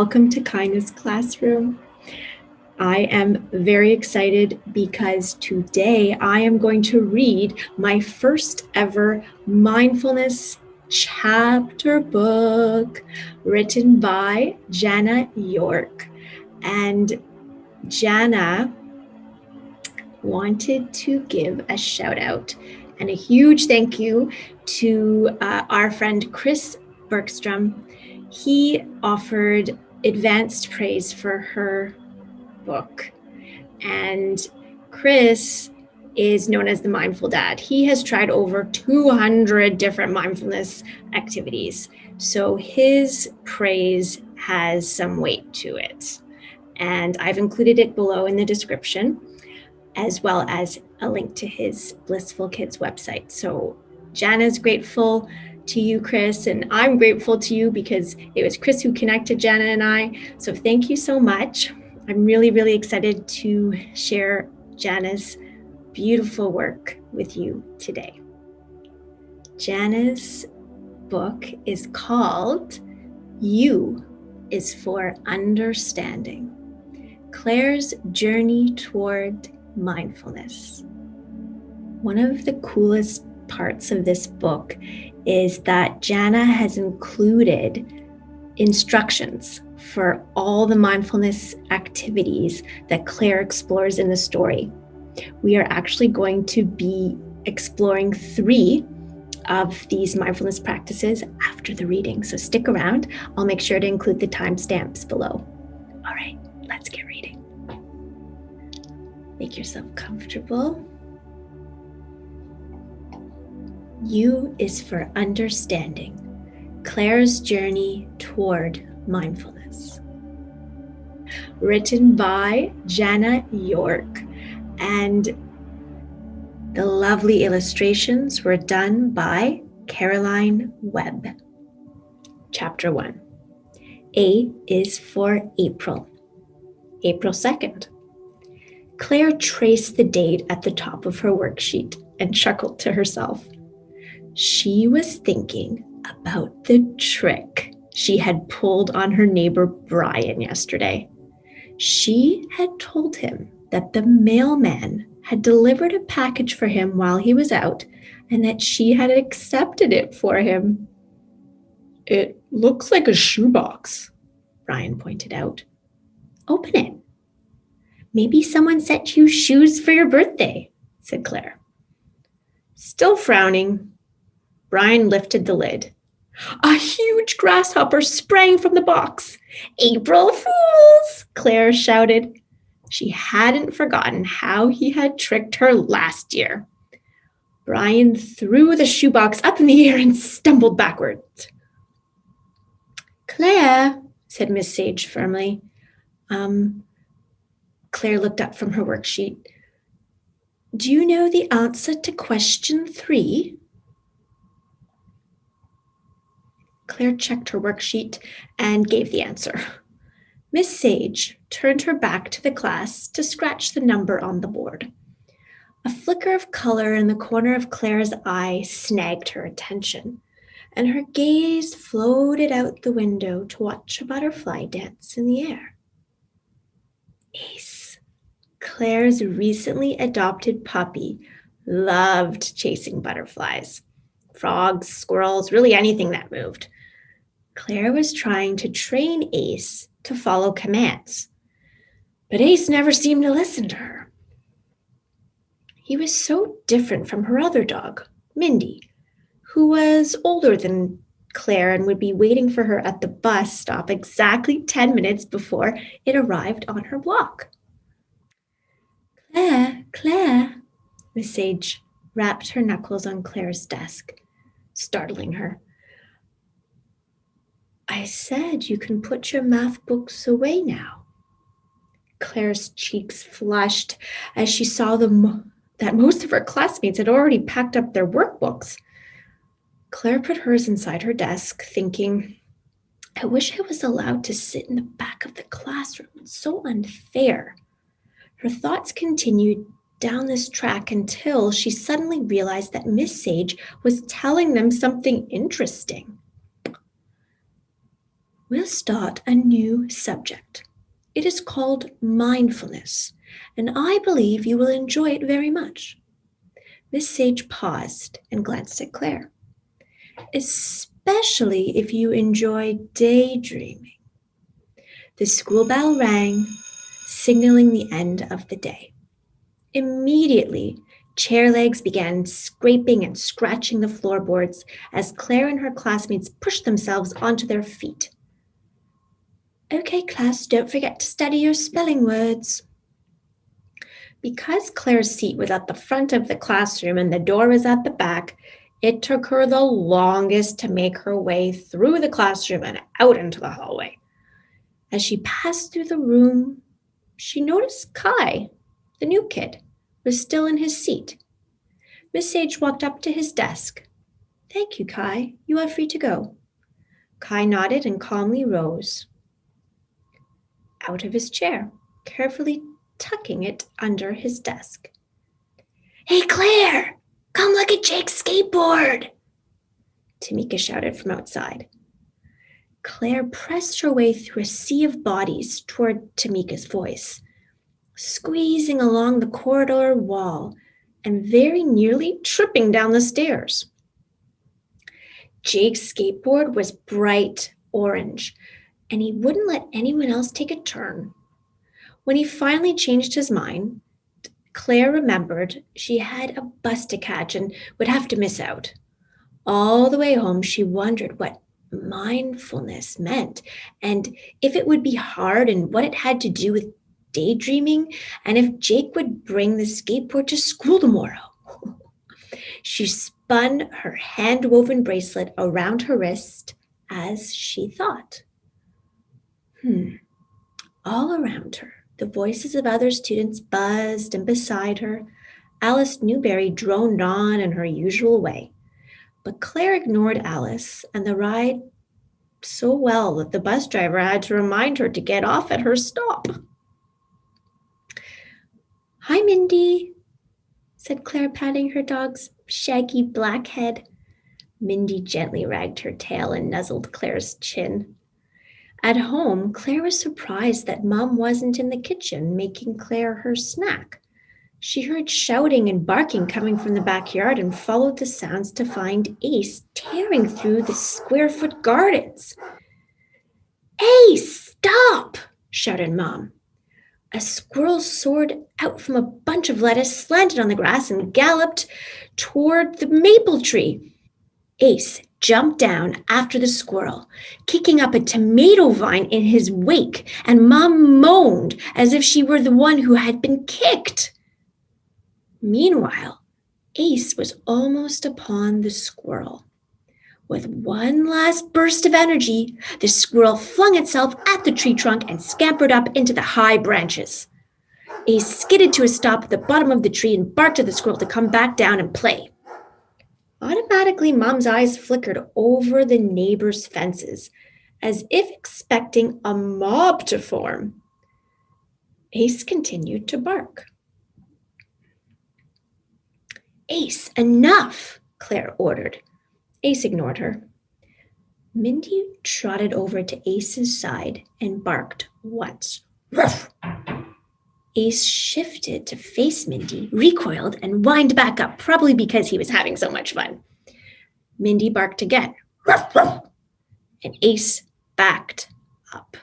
Welcome to Kindness Classroom. I am very excited because today I am going to read my first ever mindfulness chapter book written by Jana York. And Jana wanted to give a shout out and a huge thank you to our friend Chris Bergstrom. He offered advanced praise for her book. And Chris is known as the Mindful Dad. He has tried over 200 different mindfulness activities. So his praise has some weight to it. And I've included it below in the description, as well as a link to his Blissful Kids website. So Jana's grateful to you, Chris, and I'm grateful to you because it was Chris who connected Jana and I. So thank you so much. I'm really, really excited to share Jana's beautiful work with you today. Jana's book is called U is for Understanding, Claire's Journey Toward Mindfulness. One of the coolest parts of this book is that Jana has included instructions for all the mindfulness activities that Claire explores in the story. We are actually going to be exploring 3 of these mindfulness practices after the reading. So stick around. I'll make sure to include the timestamps below. All right, let's get reading. Make yourself comfortable. U is for Understanding, Claire's Journey Toward Mindfulness. Written by Jana York, and the lovely illustrations were done by Caroline Webb. Chapter 1. A is for April. April 2nd. Claire traced the date at the top of her worksheet and chuckled to herself. She was thinking about the trick she had pulled on her neighbor Brian yesterday. She had told him that the mailman had delivered a package for him while he was out and that she had accepted it for him. "It looks like a shoebox," Brian pointed out. "Open it. Maybe someone sent you shoes for your birthday," said Claire. Still frowning, Brian lifted the lid. A huge grasshopper sprang from the box. "April Fools!" Claire shouted. She hadn't forgotten how he had tricked her last year. Brian threw the shoebox up in the air and stumbled backwards. "Claire," said Miss Sage firmly. Claire looked up from her worksheet. "Do you know the answer to question 3? Claire checked her worksheet and gave the answer. Miss Sage turned her back to the class to scratch the number on the board. A flicker of color in the corner of Claire's eye snagged her attention, and her gaze floated out the window to watch a butterfly dance in the air. Ace. Claire's recently adopted puppy loved chasing butterflies, frogs, squirrels, really anything that moved. Claire was trying to train Ace to follow commands, but Ace never seemed to listen to her. He was so different from her other dog, Mindy, who was older than Claire and would be waiting for her at the bus stop exactly 10 minutes before it arrived on her block. Claire, Miss Sage rapped her knuckles on Claire's desk, startling her. "I said you can put your math books away now." Claire's cheeks flushed as she saw that most of her classmates had already packed up their workbooks. Claire put hers inside her desk, thinking, "I wish I was allowed to sit in the back of the classroom. It's so unfair." Her thoughts continued down this track until she suddenly realized that Miss Sage was telling them something interesting. We'll start a new subject. It is called mindfulness, and I believe you will enjoy it very much. Miss Sage paused and glanced at Claire. Especially if you enjoy daydreaming. The school bell rang, signaling the end of the day. Immediately, chair legs began scraping and scratching the floorboards as Claire and her classmates pushed themselves onto their feet. Okay, class, don't forget to study your spelling words. Because Claire's seat was at the front of the classroom and the door was at the back, it took her the longest to make her way through the classroom and out into the hallway. As she passed through the room, she noticed Kai, the new kid, was still in his seat. Miss Sage walked up to his desk. Thank you, Kai. You are free to go. Kai nodded and calmly rose out of his chair, carefully tucking it under his desk. Hey, Claire! Come look at Jake's skateboard! Tamika shouted from outside. Claire pressed her way through a sea of bodies toward Tamika's voice, squeezing along the corridor wall and very nearly tripping down the stairs. Jake's skateboard was bright orange, and he wouldn't let anyone else take a turn. When he finally changed his mind, Claire remembered she had a bus to catch and would have to miss out. All the way home, she wondered what mindfulness meant and if it would be hard and what it had to do with daydreaming and if Jake would bring the skateboard to school tomorrow. She spun her hand-woven bracelet around her wrist as she thought. All around her, the voices of other students buzzed, and beside her, Alice Newberry droned on in her usual way. But Claire ignored Alice and the ride so well that the bus driver had to remind her to get off at her stop. Hi, Mindy, said Claire, patting her dog's shaggy black head. Mindy gently wagged her tail and nuzzled Claire's chin. At home, Claire was surprised that Mom wasn't in the kitchen making Claire her snack. She heard shouting and barking coming from the backyard and followed the sounds to find Ace tearing through the square-foot gardens. Ace, stop! Shouted Mom. A squirrel soared out from a bunch of lettuce, slanted on the grass, and galloped toward the maple tree. Ace jumped down after the squirrel, kicking up a tomato vine in his wake, and Mom moaned as if she were the one who had been kicked. Meanwhile, Ace was almost upon the squirrel. With one last burst of energy, the squirrel flung itself at the tree trunk and scampered up into the high branches. Ace skidded to a stop at the bottom of the tree and barked at the squirrel to come back down and play. Automatically, Mom's eyes flickered over the neighbors' fences, as if expecting a mob to form. Ace continued to bark. Ace, enough, Claire ordered. Ace ignored her. Mindy trotted over to Ace's side and barked once. Ruff! Ace shifted to face Mindy, recoiled, and whined back up, probably because he was having so much fun. Mindy barked again, ruff, ruff, and Ace backed up.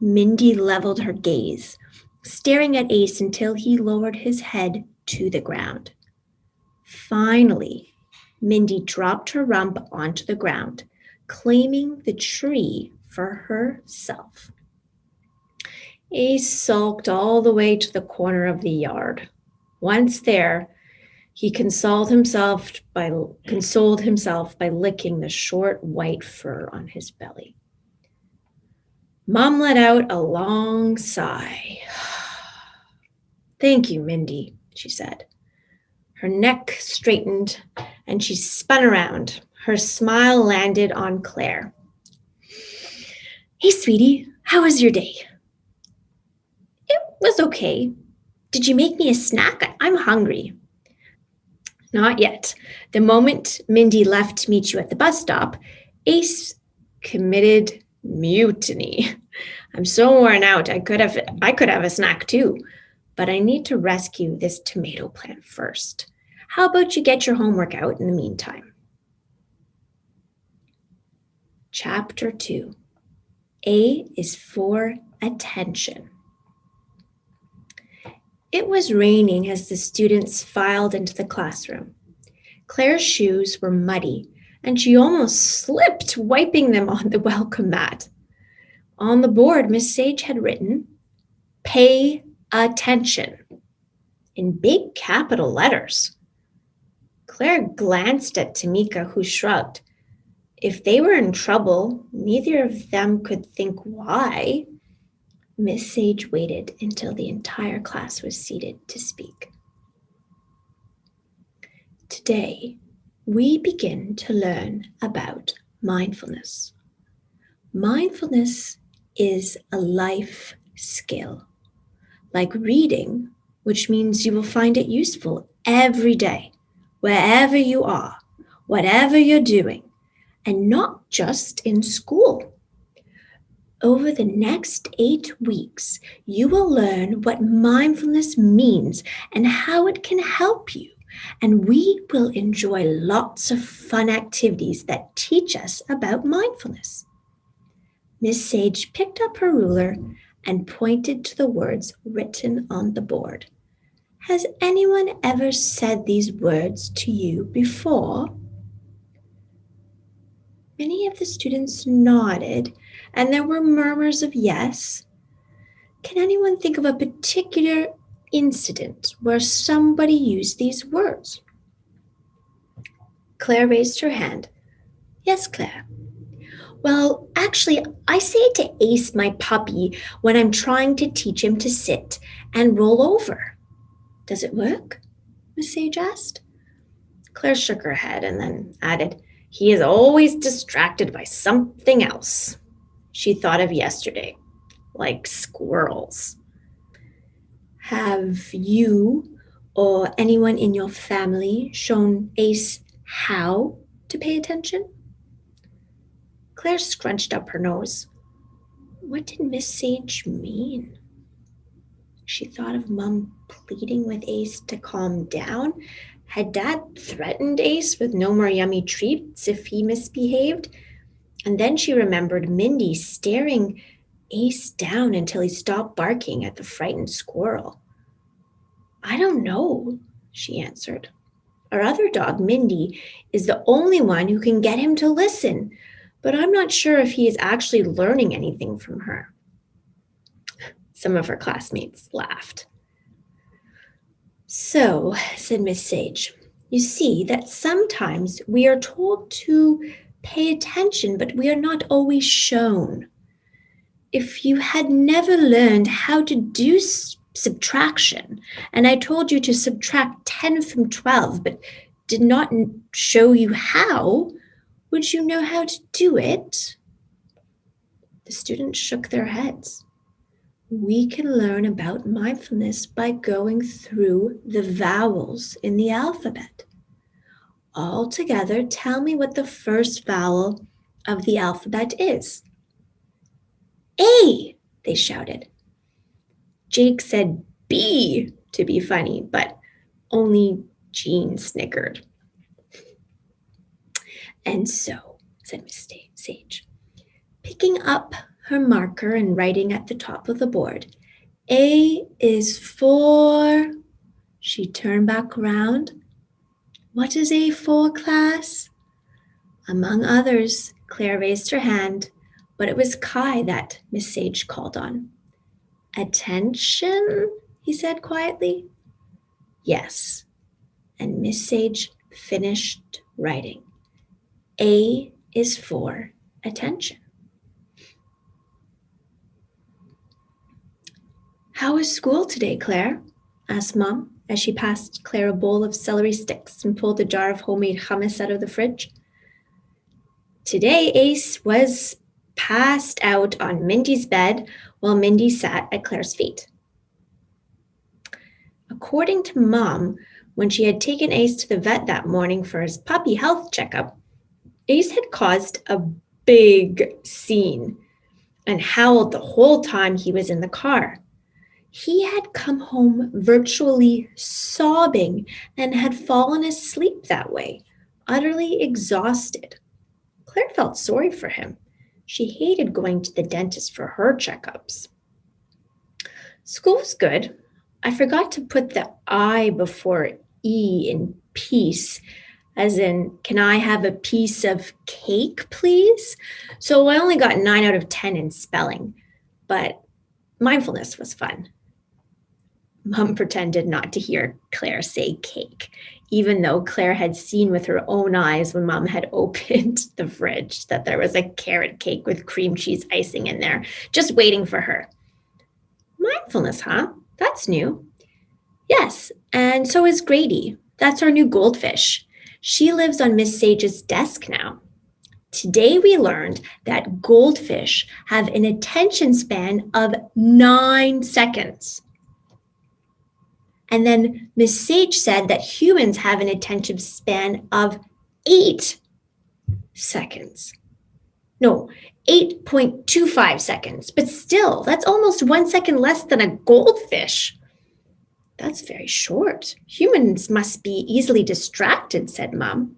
Mindy leveled her gaze, staring at Ace until he lowered his head to the ground. Finally, Mindy dropped her rump onto the ground, claiming the tree for herself. Ace sulked all the way to the corner of the yard. Once there, he consoled himself by licking the short white fur on his belly. Mom let out a long sigh. Thank you, Mindy, she said. Her neck straightened and she spun around. Her smile landed on Claire. Hey, sweetie, how was your day? It was okay. Did you make me a snack? I'm hungry. Not yet. The moment Mindy left to meet you at the bus stop, Ace committed Mutiny. I'm so worn out. I could have a snack too, but I need to rescue this tomato plant first. How about you get your homework out in the meantime? Chapter 2. A is for attention. It was raining as the students filed into the classroom. Claire's shoes were muddy, and she almost slipped, wiping them on the welcome mat. On the board, Miss Sage had written, "Pay attention," in big capital letters. Claire glanced at Tamika, who shrugged. If they were in trouble, neither of them could think why. Miss Sage waited until the entire class was seated to speak. Today, we begin to learn about mindfulness. Mindfulness is a life skill, like reading, which means you will find it useful every day, wherever you are, whatever you're doing, and not just in school. Over the next 8 weeks, you will learn what mindfulness means and how it can help you. And we will enjoy lots of fun activities that teach us about mindfulness. Miss Sage picked up her ruler and pointed to the words written on the board. Has anyone ever said these words to you before? Many of the students nodded, and there were murmurs of yes. Can anyone think of a particular incident where somebody used these words? Claire raised her hand. Yes, Claire. Well, actually, I say it to Ace, my puppy, when I'm trying to teach him to sit and roll over. Does it work? Miss Sage asked. Claire shook her head and then added, he is always distracted by something else. She thought of yesterday, like squirrels. Have you or anyone in your family shown Ace how to pay attention? Claire scrunched up her nose. What did Miss Sage mean? She thought of Mum pleading with Ace to calm down. Had Dad threatened Ace with no more yummy treats if he misbehaved? And then she remembered Mindy staring Ace down until he stopped barking at the frightened squirrel. I don't know, she answered. Our other dog, Mindy, is the only one who can get him to listen, but I'm not sure if he is actually learning anything from her. Some of her classmates laughed. So, said Miss Sage, you see that sometimes we are told to pay attention, but we are not always shown. If you had never learned how to do subtraction, and I told you to subtract 10 from 12, but did not show you how, would you know how to do it? The students shook their heads. We can learn about mindfulness by going through the vowels in the alphabet. All together, tell me what the first vowel of the alphabet is. A, they shouted. Jake said B to be funny, but only Jean snickered. And so, said Miss Sage, picking up her marker and writing at the top of the board, A is for... She turned back around. What is A for, class? Among others, Claire raised her hand, but it was Kai that Miss Sage called on. Attention, he said quietly. Yes, and Miss Sage finished writing. A is for attention. How was school today, Claire? Asked Mom as she passed Claire a bowl of celery sticks and pulled a jar of homemade hummus out of the fridge. Today, Ace was passed out on Mindy's bed while Mindy sat at Claire's feet. According to Mom, when she had taken Ace to the vet that morning for his puppy health checkup, Ace had caused a big scene. and howled the whole time he was in the car. He had come home virtually sobbing and had fallen asleep that way, utterly exhausted. Claire felt sorry for him. She hated going to the dentist for her checkups. School was good. I forgot to put the I before E in peace, as in, can I have a piece of cake, please? So I only got 9 out of 10 in spelling, but mindfulness was fun. Mom pretended not to hear Claire say cake, even though Claire had seen with her own eyes when Mom had opened the fridge that there was a carrot cake with cream cheese icing in there, just waiting for her. Mindfulness, huh? That's new. Yes, and so is Grady. That's our new goldfish. She lives on Miss Sage's desk now. Today we learned that goldfish have an attention span of 9 seconds. And then Miss Sage said that humans have an attention span of 8 seconds. No, 8.25 seconds. But still, that's almost 1 second less than a goldfish. That's very short. Humans must be easily distracted, said Mom.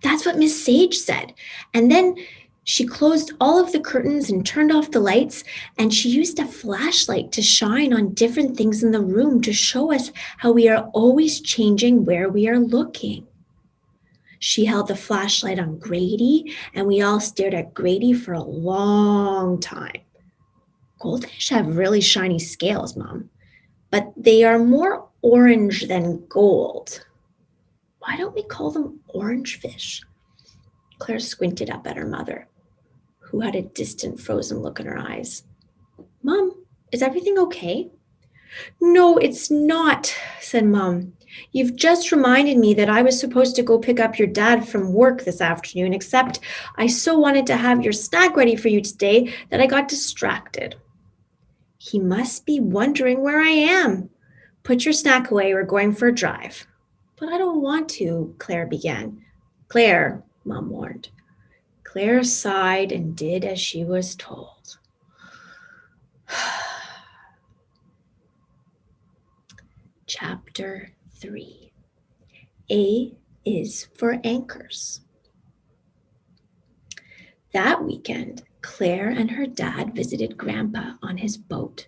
That's what Miss Sage said. And then she closed all of the curtains and turned off the lights, and she used a flashlight to shine on different things in the room to show us how we are always changing where we are looking. She held the flashlight on Grady, and we all stared at Grady for a long time. Goldfish have really shiny scales, Mom, but they are more orange than gold. Why don't we call them orange fish? Claire squinted up at her mother, who had a distant, frozen look in her eyes. Mom, is everything okay? No, it's not, said Mom. You've just reminded me that I was supposed to go pick up your dad from work this afternoon, except I so wanted to have your snack ready for you today that I got distracted. He must be wondering where I am. Put your snack away, we're going for a drive. But I don't want to, Claire began. Claire, Mom warned. Claire sighed and did as she was told. Chapter 3. A is for anchors. That weekend, Claire and her dad visited Grandpa on his boat.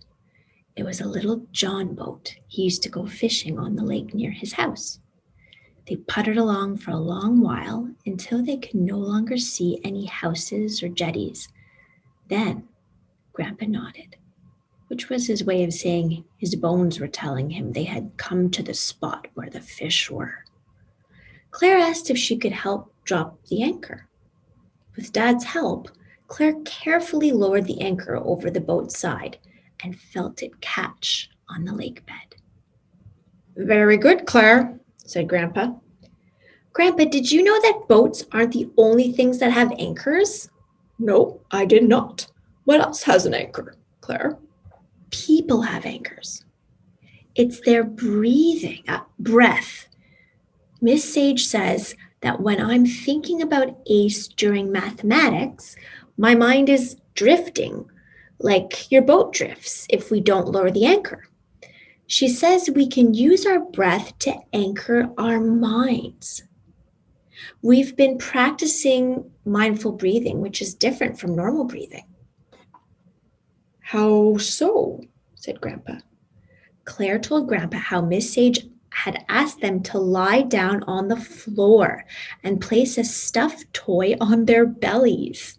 It was a little John boat. He used to go fishing on the lake near his house. They puttered along for a long while until they could no longer see any houses or jetties. Then Grandpa nodded, which was his way of saying his bones were telling him they had come to the spot where the fish were. Claire asked if she could help drop the anchor. With Dad's help, Claire carefully lowered the anchor over the boat's side and felt it catch on the lake bed. Very good, Claire, said Grandpa. Grandpa, did you know that boats aren't the only things that have anchors? No, I did not. What else has an anchor, Claire? People have anchors. It's their breath. Miss Sage says that when I'm thinking about ACE during mathematics, my mind is drifting, like your boat drifts if we don't lower the anchor. She says we can use our breath to anchor our minds. We've been practicing mindful breathing, which is different from normal breathing. How so? Said Grandpa. Claire told Grandpa how Miss Sage had asked them to lie down on the floor and place a stuffed toy on their bellies.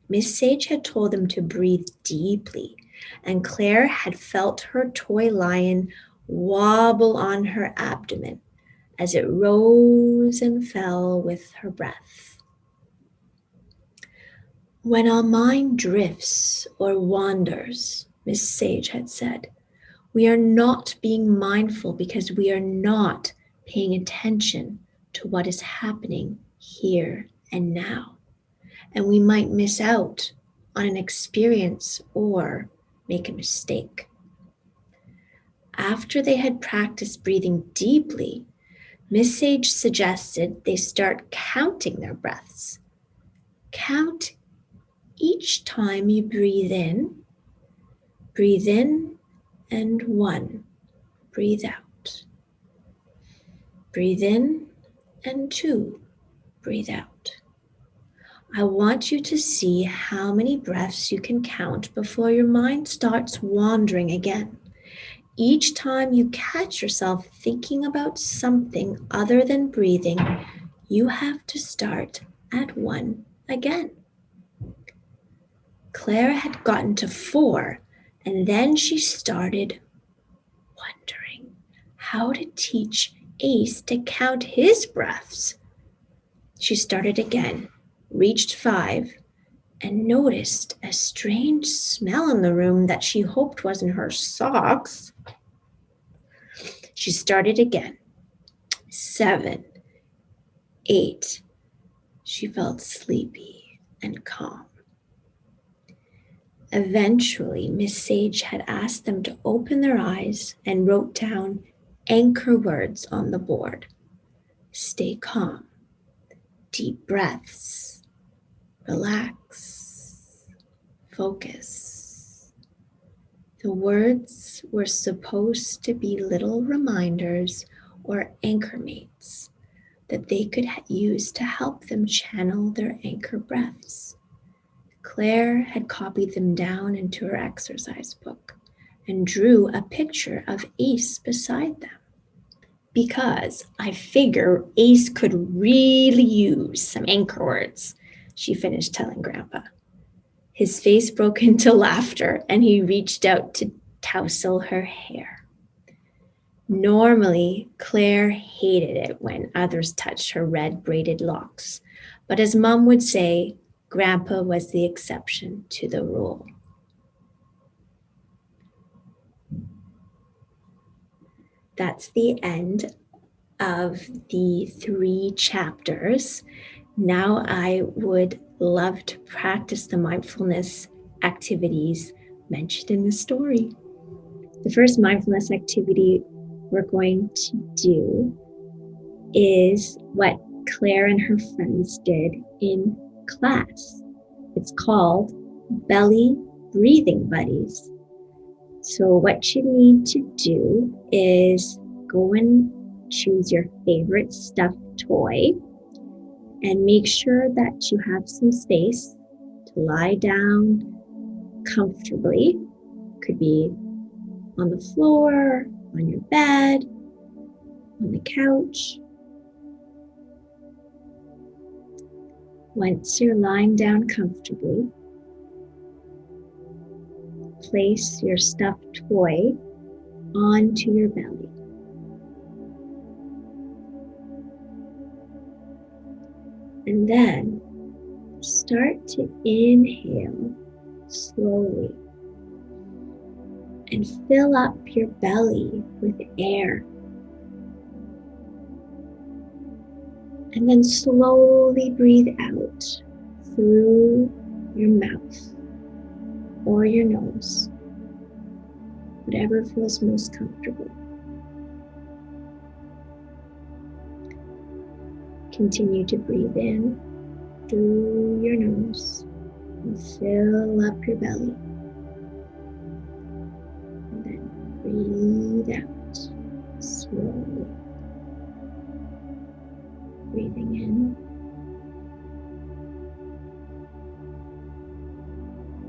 Miss Sage had told them to breathe deeply, and Claire had felt her toy lion wobble on her abdomen as it rose and fell with her breath. When our mind drifts or wanders, Miss Sage had said, we are not being mindful because we are not paying attention to what is happening here and now. And we might miss out on an experience or make a mistake. After they had practiced breathing deeply, Miss Sage suggested they start counting their breaths. Count each time you breathe in and 1, breathe out. Breathe in and 2, breathe out. I want you to see how many breaths you can count before your mind starts wandering again. Each time you catch yourself thinking about something other than breathing, you have to start at 1 again. Claire had gotten to 4, and then she started wondering how to teach Ace to count his breaths. She started again, reached 5, and noticed a strange smell in the room that she hoped wasn't her socks. She started again. 7, 8. She felt sleepy and calm. Eventually, Miss Sage had asked them to open their eyes and wrote down anchor words on the board. Stay calm, deep breaths, relax, focus. The words were supposed to be little reminders or anchormates that they could use to help them channel their anchor breaths. Claire had copied them down into her exercise book and drew a picture of Ace beside them. Because I figure Ace could really use some anchor words, she finished telling Grandpa. His face broke into laughter and he reached out to tousle her hair. Normally, Claire hated it when others touched her red braided locks, but as Mom would say, Grandpa was the exception to the rule. That's the end of the 3 chapters. Now I would love to practice the mindfulness activities mentioned in the story. The first mindfulness activity we're going to do is what Claire and her friends did in class. It's called Belly Breathing Buddies. So what you need to do is go and choose your favorite stuffed toy and make sure that you have some space to lie down comfortably. Could be on the floor, on your bed, on the couch. Once you're lying down comfortably, place your stuffed toy onto your belly. And then start to inhale slowly and fill up your belly with air. And then slowly breathe out through your mouth or your nose, whatever feels most comfortable. Continue to breathe in through your nose and fill up your belly. And then breathe out slowly. Breathing in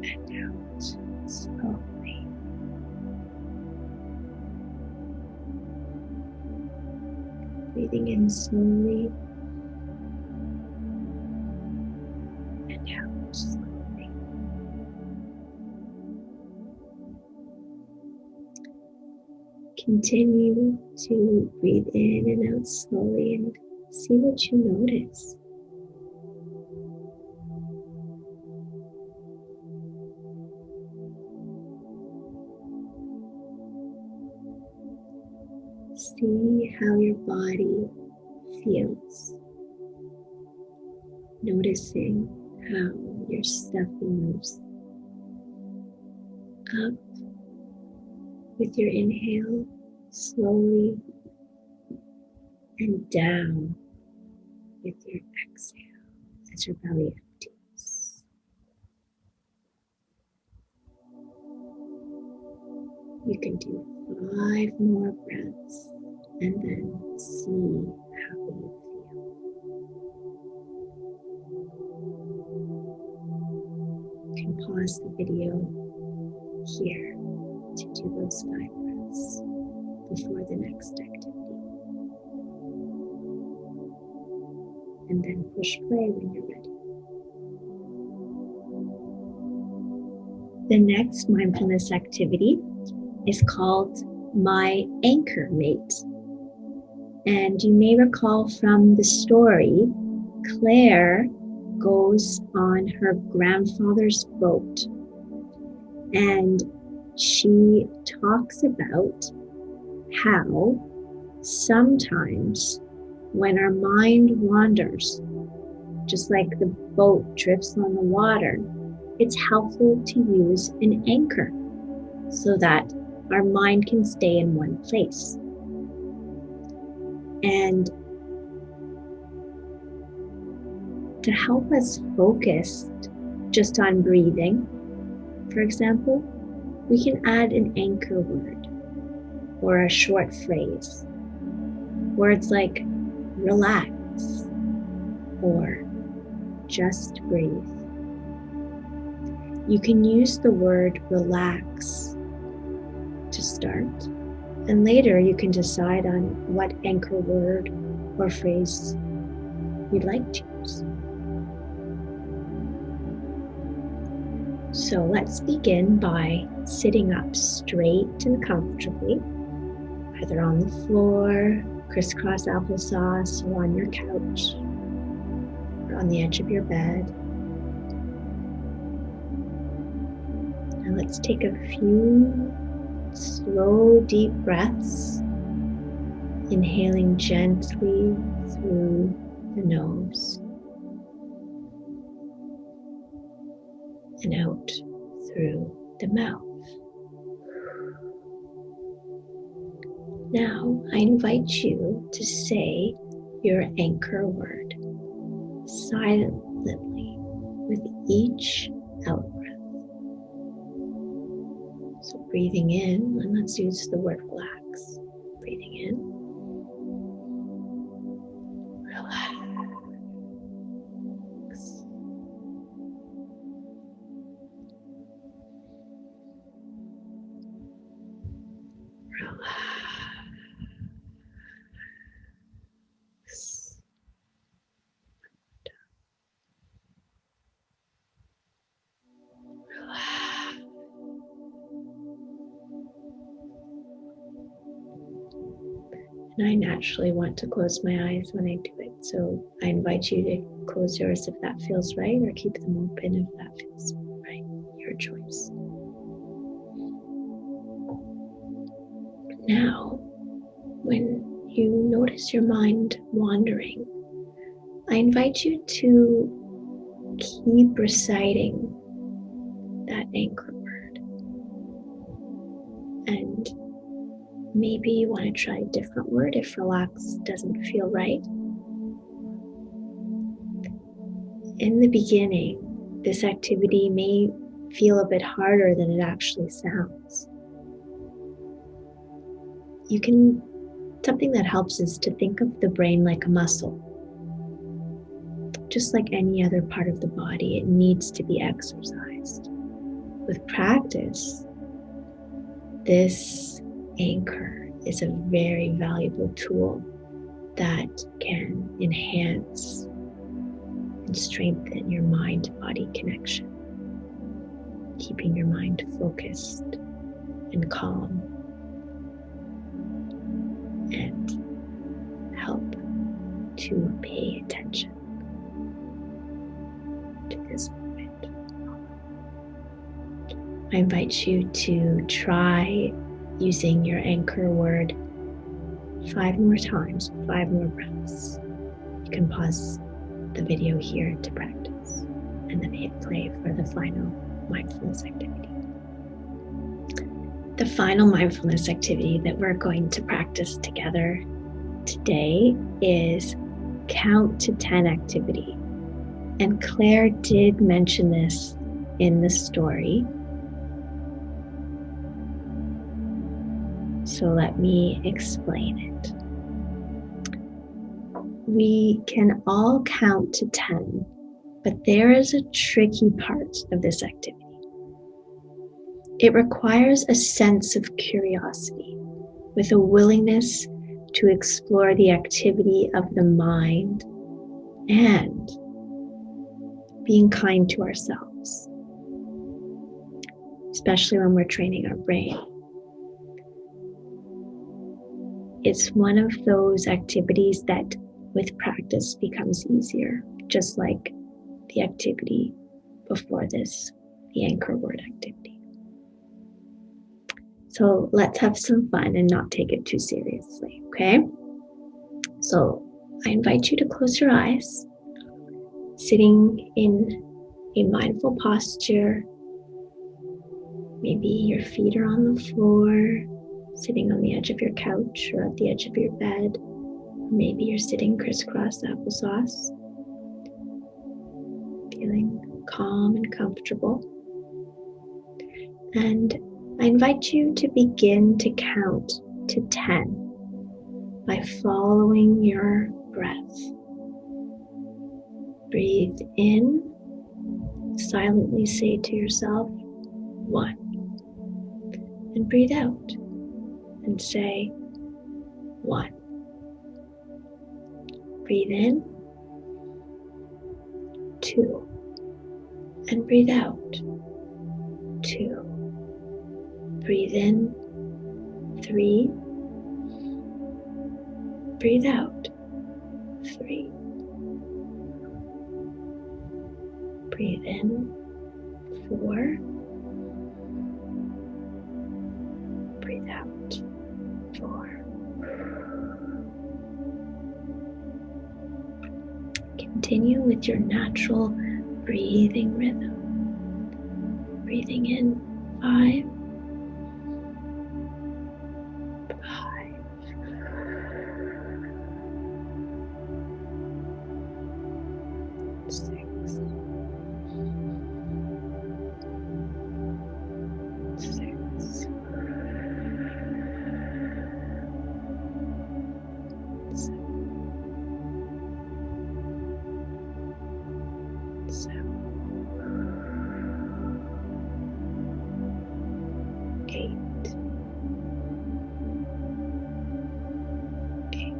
and out slowly. Breathing in slowly and out slowly. Continue to breathe in and out slowly and see what you notice. See how your body feels. Noticing how your stuffing moves up with your inhale slowly and down with your exhale as your belly empties. You can do 5 more breaths and then see how you feel. You can pause the video here to do those 5 breaths before the next activity. And then push play when you're ready. The next mindfulness activity is called My Anchormate. And you may recall from the story, Claire goes on her grandfather's boat and she talks about how sometimes when our mind wanders, just like the boat drifts on the water, it's helpful to use an anchor so that our mind can stay in one place. And to help us focus just on breathing, for example, we can add an anchor word or a short phrase. Words like relax or just breathe. You can use the word relax to start, and later you can decide on what anchor word or phrase you'd like to use. So let's begin by sitting up straight and comfortably, either on the floor, crisscross applesauce, or on your couch, or on the edge of your bed. Now let's take a few slow, deep breaths, inhaling gently through the nose and out through the mouth. Now I invite you to say your anchor word silently with each out breath. So breathing in, and let's use the word relax. Breathing in, relax. Relax. Relax. And I naturally want to close my eyes when I do it, so I invite you to close yours if that feels right, or keep them open if that feels right. Your choice. Now, when you notice your mind wandering, I invite you to keep reciting that anchor word. And maybe you want to try a different word if relax doesn't feel right. In the beginning, this activity may feel a bit harder than it actually sounds. Something that helps is to think of the brain like a muscle. Just like any other part of the body, it needs to be exercised. With practice, this anchor is a very valuable tool that can enhance and strengthen your mind-body connection, keeping your mind focused and calm, and help to pay attention to this moment. I invite you to try using your anchor word 5 more times, 5 more breaths. You can pause the video here to practice and then hit play for the final mindfulness activity. The final mindfulness activity that we're going to practice together today is count to 10 activity. And Claire did mention this in the story. So let me explain it. We can all count to 10, but there is a tricky part of this activity. It requires a sense of curiosity with a willingness to explore the activity of the mind and being kind to ourselves, especially when we're training our brain. It's one of those activities that with practice becomes easier, just like the activity before this, the anchor word activity. So let's have some fun and not take it too seriously, okay? So I invite you to close your eyes, sitting in a mindful posture. Maybe your feet are on the floor, sitting on the edge of your couch or at the edge of your bed. Maybe you're sitting crisscross applesauce, feeling calm and comfortable. And I invite you to begin to count to 10 by following your breath. Breathe in, silently say to yourself, 1. And breathe out and say, 1. Breathe in, 2. And breathe out, 2. Breathe in, 3. Breathe out, 3. Breathe in, 4. Breathe out, 4. Continue with your natural breathing rhythm. Breathing in, 5. 6. 6. 7. 8. 8.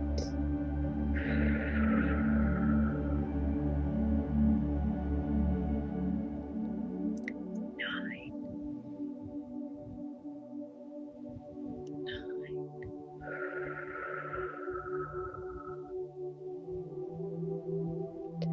9. 10.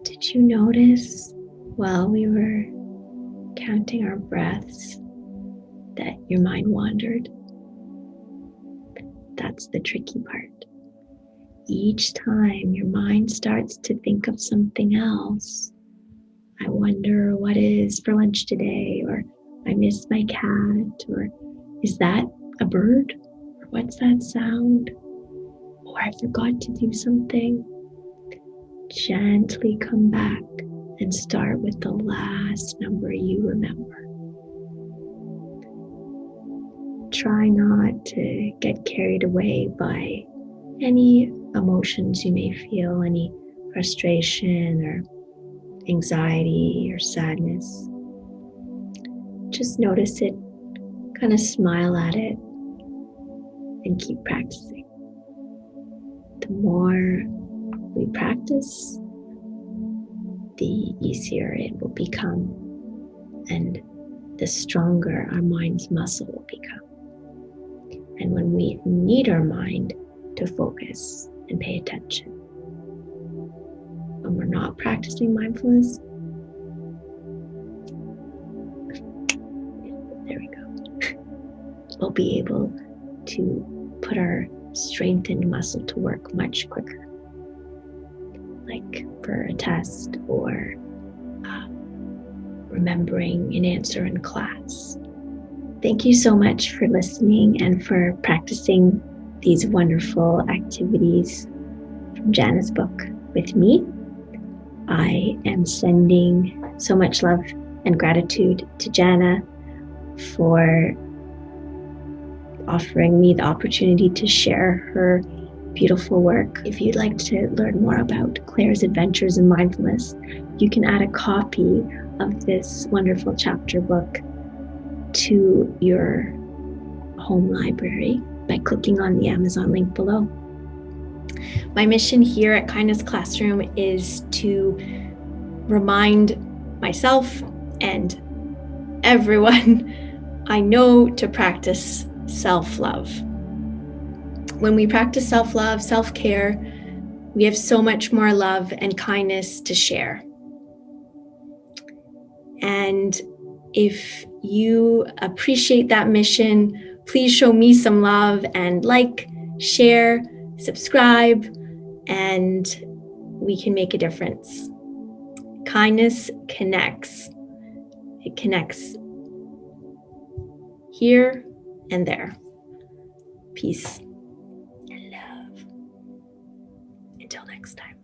Did you notice while we were counting our breaths that your mind wandered? That's the tricky part. Each time your mind starts to think of something else, I wonder what is for lunch today, or I miss my cat, or is that a bird? Or what's that sound? Or I forgot to do something. Gently come back and start with the last number you remember. Try not to get carried away by any emotions you may feel, any frustration or anxiety or sadness. Just notice it, kind of smile at it, and keep practicing. The more we practice, the easier it will become, and the stronger our mind's muscle will become. And when we need our mind to focus and pay attention, when we're not practicing mindfulness, there we go, we'll be able to put our strengthened muscle to work much quicker, like for a test or remembering an answer in class. Thank you so much for listening and for practicing these wonderful activities from Jana's book with me. I am sending so much love and gratitude to Jana for offering me the opportunity to share her beautiful work. If you'd like to learn more about Claire's adventures in mindfulness, you can add a copy of this wonderful chapter book to your home library by clicking on the Amazon link below. My mission here at Kindness Classroom is to remind myself and everyone I know to practice self-love. When we practice self-love, self-care, we have so much more love and kindness to share. And if you appreciate that mission, please show me some love and share, subscribe, and we can make a difference. Kindness connects. It connects here and there. Peace and love. Until next time.